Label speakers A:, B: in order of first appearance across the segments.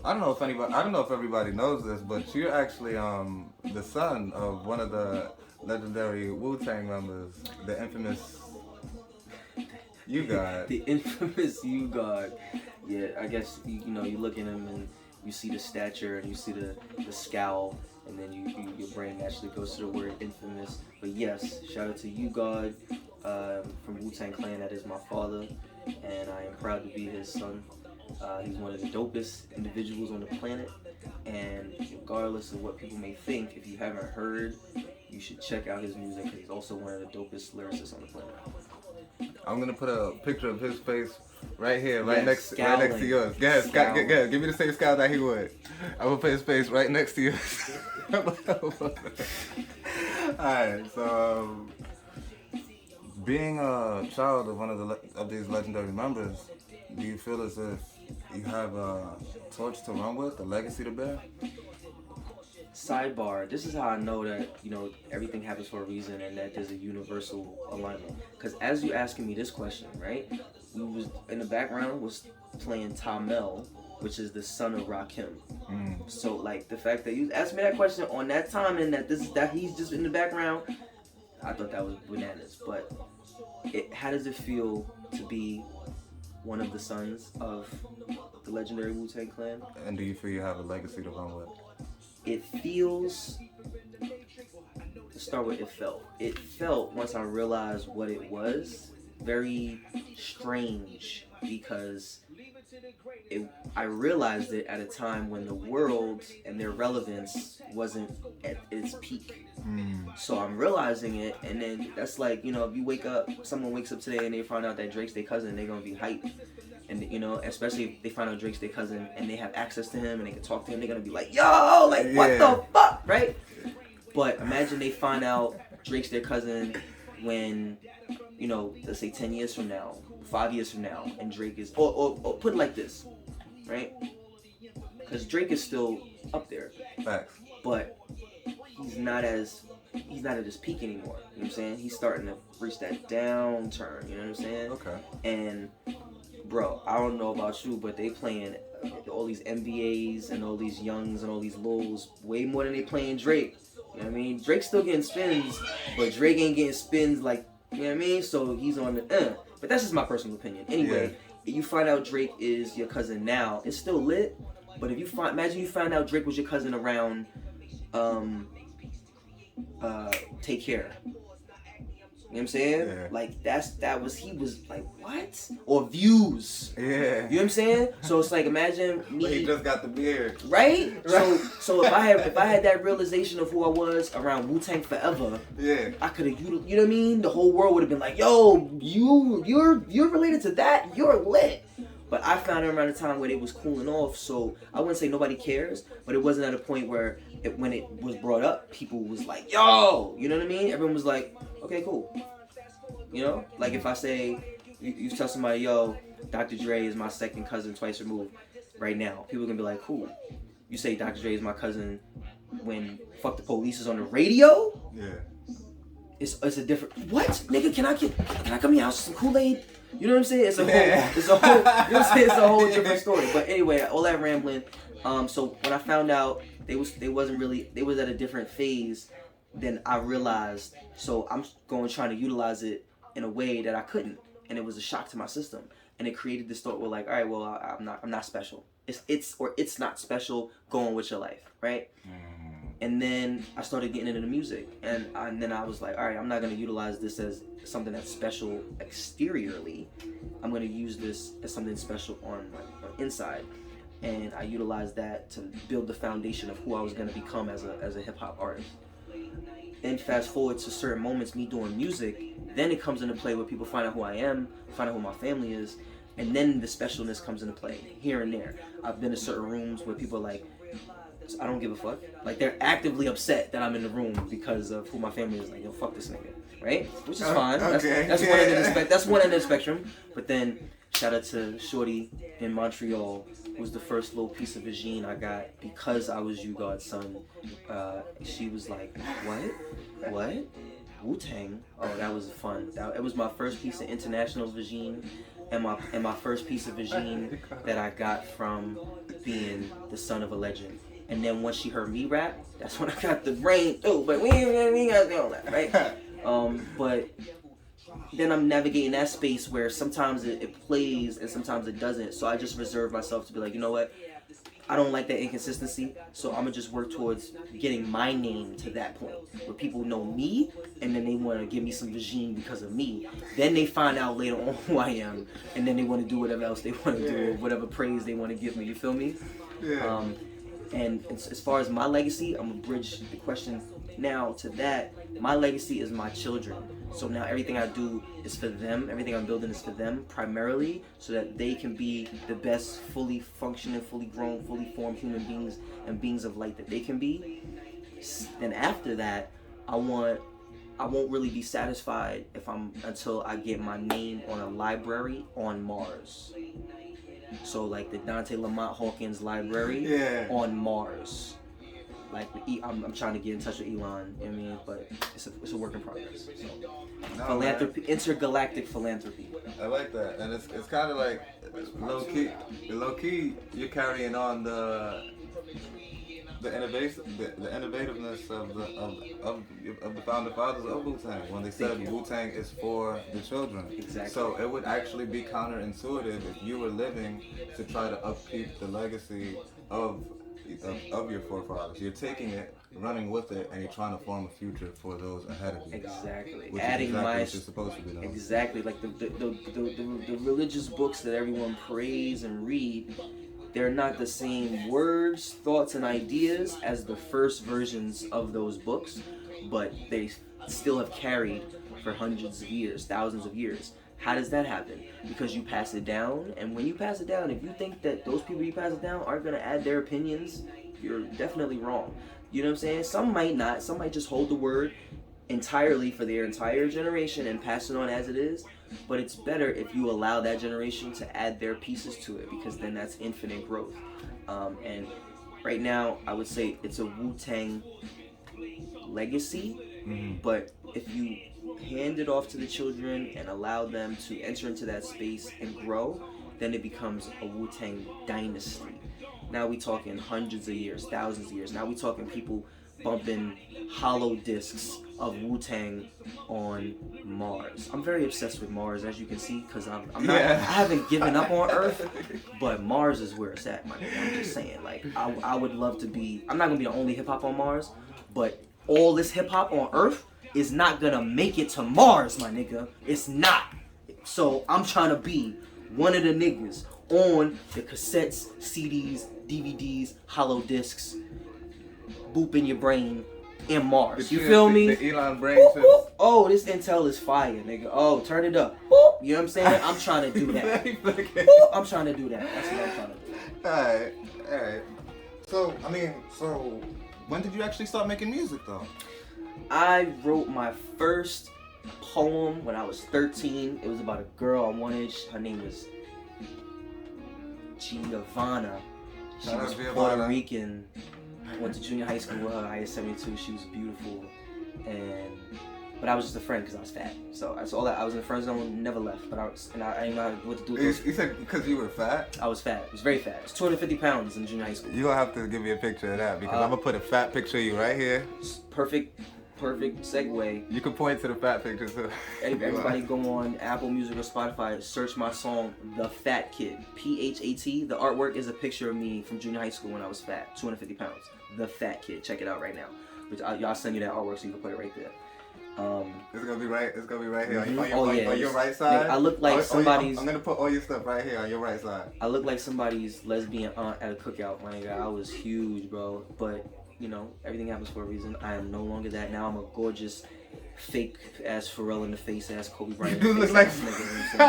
A: I don't know if everybody knows this, but you're actually the son of one of the legendary Wu-Tang members, the infamous You God.
B: The infamous you God. Yeah, I guess you know you look at him and you see the stature and you see the scowl, and then your brain actually goes to the word infamous. But yes, shout out to you God from Wu-Tang Clan. That is my father, and I am proud to be his son. He's one of the dopest individuals on the planet, and regardless of what people may think, if you haven't heard, you should check out his music. He's also one of the dopest lyricists on the planet.
A: I'm gonna put a picture of his face right here,
B: Yes,
A: right next to yours. Yes,
B: Scowling.
A: give me the same scowl that he would. I'm gonna put his face right next to yours. Alright, so being a child of one of of these legendary members, do you feel as if you have a torch to run with, a legacy to bear?
B: Sidebar, this is how I know that, you know, everything happens for a reason and that there's a universal alignment. Because as you asking me this question, right, we was in the background was playing iNTeLL, which is the son of Rakim. So like the fact that you asked me that question on that time and that he's just in the background, I thought that was bananas. But how does it feel to be one of the sons of the legendary Wu-Tang Clan?
A: And do you feel you have a legacy to run with?
B: It feels, let's start with it felt. It felt, once I realized what it was, very strange because I realized it at a time when the world and their relevance wasn't at its peak. So I'm realizing it, and then that's like, you know, if you wake up, someone wakes up today and they find out that Drake's their cousin, they're gonna be hyped. And you know, especially if they find out Drake's their cousin and they have access to him and they can talk to him, they're gonna be like, yo, like what the fuck, right? But imagine they find out Drake's their cousin when, you know, let's say 10 years from now, 5 years from now, and Drake is, or put it like this, right? Because Drake is still up there.
A: Facts.
B: But he's not at his peak anymore. You know what I'm saying? He's starting to reach that downturn. You know what I'm saying?
A: Okay.
B: And bro, I don't know about you, but they playing all these MVAs and all these Youngs and all these Lows way more than they playing Drake. You know what I mean? Drake's still getting spins, but Drake ain't getting spins like, you know what I mean? So he's on the But that's just my personal opinion. Anyway, if you find out Drake is your cousin now, it's still lit. But if you imagine you found out Drake was your cousin around Take Care. You know what I'm saying?
A: Yeah.
B: Like he was like, what? Or Views.
A: Yeah.
B: You know what I'm saying? So it's like, imagine me.
A: He just got the beard.
B: Right? So if I had that realization of who I was around Wu-Tang Forever, I could have, you know what I mean? The whole world would have been like, yo, you're related to that? You're lit. But I found it around the time where it was cooling off, so I wouldn't say nobody cares, but it wasn't at a point where when it was brought up, people was like, yo, you know what I mean? Everyone was like, okay, cool. You know? Like if I say, you tell somebody, yo, Dr. Dre is my second cousin twice removed right now, people are going to be like, cool. You say Dr. Dre is my cousin when Fuck the Police is on the radio?
A: Yeah.
B: It's a different, what? Nigga, can I come to your house with some Kool-Aid? You know what I'm saying? It's a whole, you know what I'm saying? It's a whole different story. But anyway, all that rambling. So when I found out they was at a different phase, then I realized. So I'm trying to utilize it in a way that I couldn't, and it was a shock to my system, and it created this thought where like, all right, well, I'm not special. It's not special. Go on with your life, right? And then I started getting into the music, and then I was like, all right, I'm not gonna utilize this as something that's special exteriorly. I'm gonna use this as something special on inside, and I utilized that to build the foundation of who I was gonna become as a hip hop artist. Then fast forward to certain moments, me doing music, then it comes into play where people find out who I am, find out who my family is, and then the specialness comes into play here and there. I've been to certain rooms where people are like, I don't give a fuck. Like they're actively upset that I'm in the room because of who my family is. Like, yo, fuck this nigga, right? Which is fine.
A: Okay.
B: That's one end of the spectrum. But then shout out to Shorty in Montreal, who was the first little piece of vagine I got because I was You God's son. She was like, what? Wu-Tang? Oh, that was fun. It was my first piece of international vagine, and my first piece of vagine that I got from being the son of a legend. And then once she heard me rap, that's when I got the brain too. But we ain't got to do all that, right? But then I'm navigating that space where sometimes it plays and sometimes it doesn't. So I just reserve myself to be like, you know what? I don't like that inconsistency, so I'm gonna just work towards getting my name to that point where people know me, and then they want to give me some regime because of me. Then they find out later on who I am, and then they want to do whatever else they want to do, or whatever praise they want to give me. You feel me?
A: Yeah.
B: And as far as my legacy, I'm gonna bridge the question now to that. My legacy is my children. So now everything I do is for them. Everything I'm building is for them primarily, so that they can be the best, fully functioning, fully grown, fully formed human beings and beings of light that they can be. Then after that, I won't really be satisfied until I get my name on a library on Mars. So like the Dante Lamont Hawkins Library on Mars. Like I'm trying to get in touch with Elon, you know what I mean? But it's a work in progress. So, philanthropy, intergalactic philanthropy.
A: I like that, and it's kind of like low key. You're carrying on the innovativeness of the founder fathers of Wu-Tang when they said Wu-Tang is for the children.
B: Exactly.
A: So it would actually be counterintuitive if you were living to try to upkeep the legacy of your forefathers. You're taking it, running with it, and you're trying to form a future for those ahead of you.
B: Exactly.
A: Which
B: Adding
A: is exactly
B: my
A: what you're supposed to be doing.
B: Exactly. Like the religious books that everyone prays and read, they're not the same words, thoughts, and ideas as the first versions of those books, but they still have carried for hundreds of years, thousands of years. How does that happen? Because you pass it down, and when you pass it down, if you think that those people you pass it down aren't going to add their opinions, you're definitely wrong. You know what I'm saying? Some might not. Some might just hold the word entirely for their entire generation and pass it on as it is. But it's better if you allow that generation to add their pieces to it, because then that's infinite growth. And right now, I would say it's a Wu-Tang legacy, but if you hand it off to the children and allow them to enter into that space and grow, then it becomes a Wu-Tang dynasty. Now we talking hundreds of years, thousands of years. Now we talking people bumping hollow discs of Wu-Tang on Mars. I'm very obsessed with Mars, as you can see, because I haven't given up on Earth, but Mars is where it's at, my nigga. I'm just saying, like, I would love to be, I'm not going to be the only hip-hop on Mars, but all this hip-hop on Earth is not going to make it to Mars, my nigga. It's not. So I'm trying to be one of the niggas on the cassettes, CDs, DVDs, hollow discs, boop in your brain, in Mars. You feel me?
A: The Elon brain
B: boop, boop. Oh, this iNTeLL is fire, nigga. Oh, turn it up. Boop. You know what I'm saying? I'm trying to do that. Boop. I'm trying to do that. That's what I'm trying to do.
A: Alright. So when did you actually start making music, though?
B: I wrote my first poem when I was 13. It was about a girl I wanted. Her name was Giovanna. She was Puerto Rican. Went to junior high school with her. I had 72. She was beautiful, but I was just a friend because I was fat. So that's all that. I was in the friend zone, never left. But I didn't know what to do with those.
A: You said because you were fat?
B: I was fat. I was very fat. I was 250 pounds in junior high school.
A: You're gonna have to give me a picture of that because I'm gonna put a fat picture of you right here.
B: Perfect segue.
A: You can point to the fat picture too.
B: Everybody go on Apple Music or Spotify, search my song The Fat Kid, PHAT. The artwork is a picture of me from junior high school when I was fat, 250 pounds. The Fat Kid. Check it out right now. Y'all send you that artwork so you can put it right there.
A: It's gonna be right here
B: Mm-hmm.
A: on your right side.
B: I look like somebody's.
A: I'm gonna put all your stuff right here on your right side.
B: I look like somebody's lesbian aunt at a cookout, my nigga. I was huge, bro. But you know, everything happens for a reason. I am no longer that. Now I'm a gorgeous, fake ass Pharrell in the face ass Kobe Bryant.
A: You do look like
B: nigga.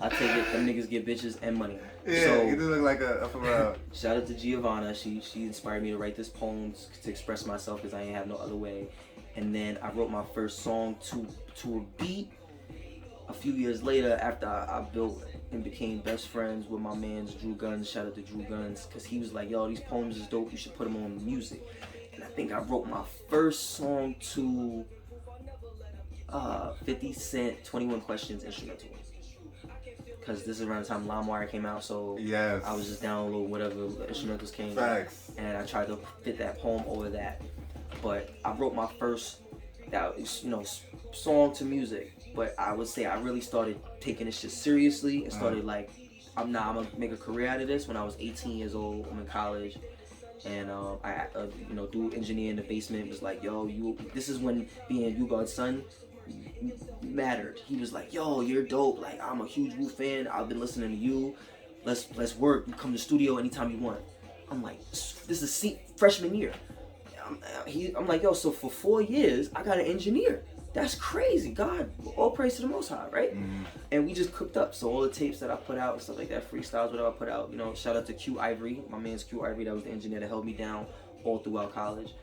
B: I take it. Them niggas get bitches and money.
A: Yeah,
B: so,
A: you do look like a Pharrell.
B: Shout out to Giovanna. She inspired me to write this poem to express myself because I ain't have no other way. And then I wrote my first song to a beat a few years later after I built and became best friends with my man's Drew Guns. Shout out to Drew Guns, because he was like, yo, these poems is dope, you should put them on music. And I think I wrote my first song to 50 Cent 21 Questions instrumental. because this is around the time LimeWire came out, so
A: Yes.
B: I was just downloading whatever instrumentals came.
A: Facts.
B: And I tried to fit that poem over that. But I wrote my first, song to music. But I would say I really started taking this shit seriously and started like, I'm gonna make a career out of this. When I was 18 years old, I'm in college, and I do engineer in the basement. Was like, yo, this is when being U-God's son mattered. He was like, yo, you're dope. Like, I'm a huge Wu fan. I've been listening to you. Let's work. You come to the studio anytime you want. I'm like, this is freshman year. I'm like, yo, so for 4 years, I got an engineer. That's crazy. God, all praise to the Most High, right?
A: Mm-hmm.
B: And we just cooked up. So all the tapes that I put out and stuff like that, freestyles, whatever I put out, shout out to Q Ivory. My man's Q Ivory, that was the engineer that held me down all throughout college.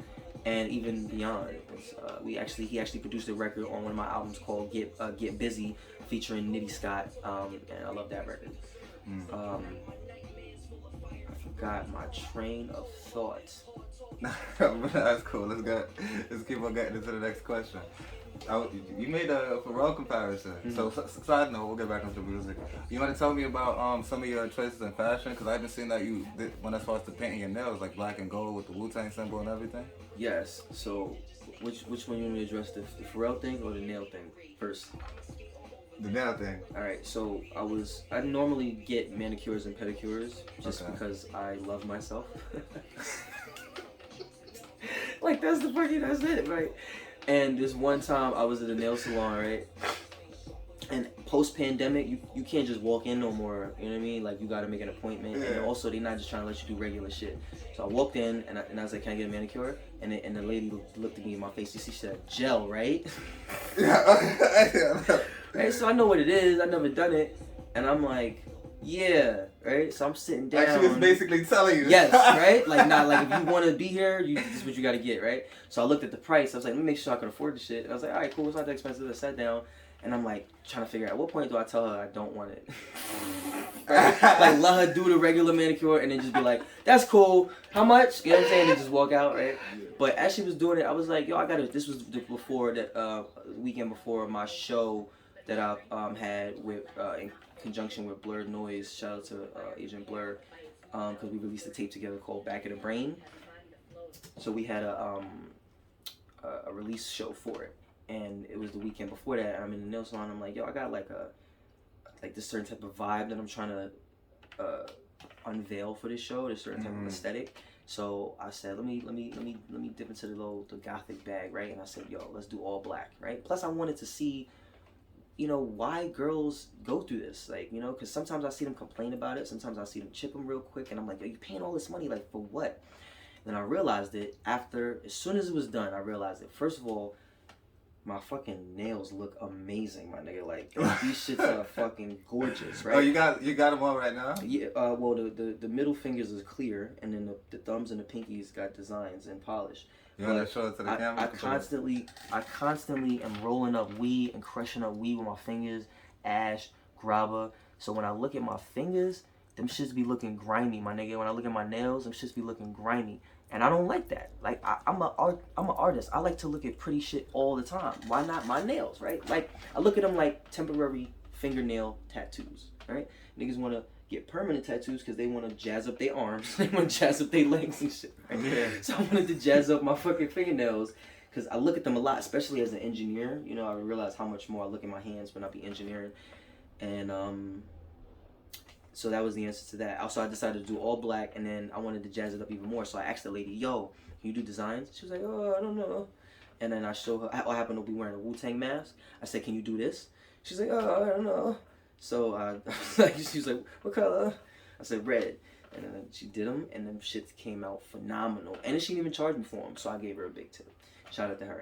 B: And even beyond. He actually produced a record on one of my albums called Get Busy, featuring Nitty Scott, and I love that record. I forgot my train of thought.
A: That's cool. Let's keep on getting into the next question. You made a Pharrell comparison. Mm-hmm. So side note, we'll get back into music. You want to tell me about some of your choices in fashion? Because I've been seeing that you did, when as far as the painting your nails, like black and gold with the Wu-Tang symbol and everything.
B: Yes. So which one you want me to address, the Pharrell thing or the nail thing first?
A: The nail thing.
B: All right. So I normally get manicures and pedicures just because I love myself. Like that's it, right? And this one time I was at a nail salon, right? And post-pandemic, you can't just walk in no more, you know what I mean? Like you gotta make an appointment. Yeah. And also they're not just trying to let you do regular shit. So I walked in and I was like, can I get a manicure? And the lady looked at me in my face and she said, gel, right?
A: Yeah.
B: Right, so I know what it is, I've never done it. And I'm like, yeah, right? So I'm sitting down.
A: Like she was basically telling you.
B: Yes, right? Like, if you want to be here, this is what you got to get, right? So I looked at the price. I was like, let me make sure I can afford the shit. And I was like, all right, cool. It's not that expensive. I sat down, and I'm like, trying to figure out, at what point do I tell her I don't want it? Right? Like, let her do the regular manicure, and then just be like, that's cool. How much? You know what I'm saying? And just walk out, right? But as she was doing it, I was like, yo, this was before that, the weekend before my show that I had with, in conjunction with Blurred Noise. Shout out to Agent Blur, because we released a tape together called Back of the Brain. So we had a release show for it, and it was the weekend before that. And I'm in the nail salon. I'm like, yo, I got like this certain type of vibe that I'm trying to unveil for this show. This certain type of aesthetic. So I said, let me dip into the gothic bag, right? And I said, yo, let's do all black, right? Plus I wanted to see, why girls go through this, like, because sometimes I see them complain about it, sometimes I see them chip them real quick, and I'm like, yo, you paying all this money, like, for what? Then I realized it as soon as it was done, I realized it. First of all, my fucking nails look amazing, my nigga, like, these shits are fucking gorgeous, right?
A: Oh, you got them all right now?
B: Yeah, well, the middle fingers is clear, and then the thumbs and the pinkies got designs and polish.
A: You want to show it to the camera?
B: I constantly am rolling up weed and crushing up weed with my fingers, ash, grabba. So when I look at my fingers, them shits be looking grimy, my nigga. When I look at my nails, them shits be looking grimy. And I don't like that. Like, I'm an artist. I like to look at pretty shit all the time. Why not my nails, right? Like, I look at them like temporary fingernail tattoos, right? Niggas want to get permanent tattoos because they want to jazz up their arms. They want to jazz up their legs and shit, right? Yeah. So I wanted to jazz up my fucking fingernails because I look at them a lot, especially as an engineer. I realize how much more I look at my hands when I be engineering. And so that was the answer to that. Also, I decided to do all black, and then I wanted to jazz it up even more. So I asked the lady, yo, can you do designs? She was like, oh, I don't know. And then I showed her, I happened to be wearing a Wu-Tang mask. I said, can you do this? She's like, oh, I don't know. So she was like, what color? I said, red. And then she did them, and them shits came out phenomenal. And then she didn't even charge me for them, so I gave her a big tip. Shout out to her.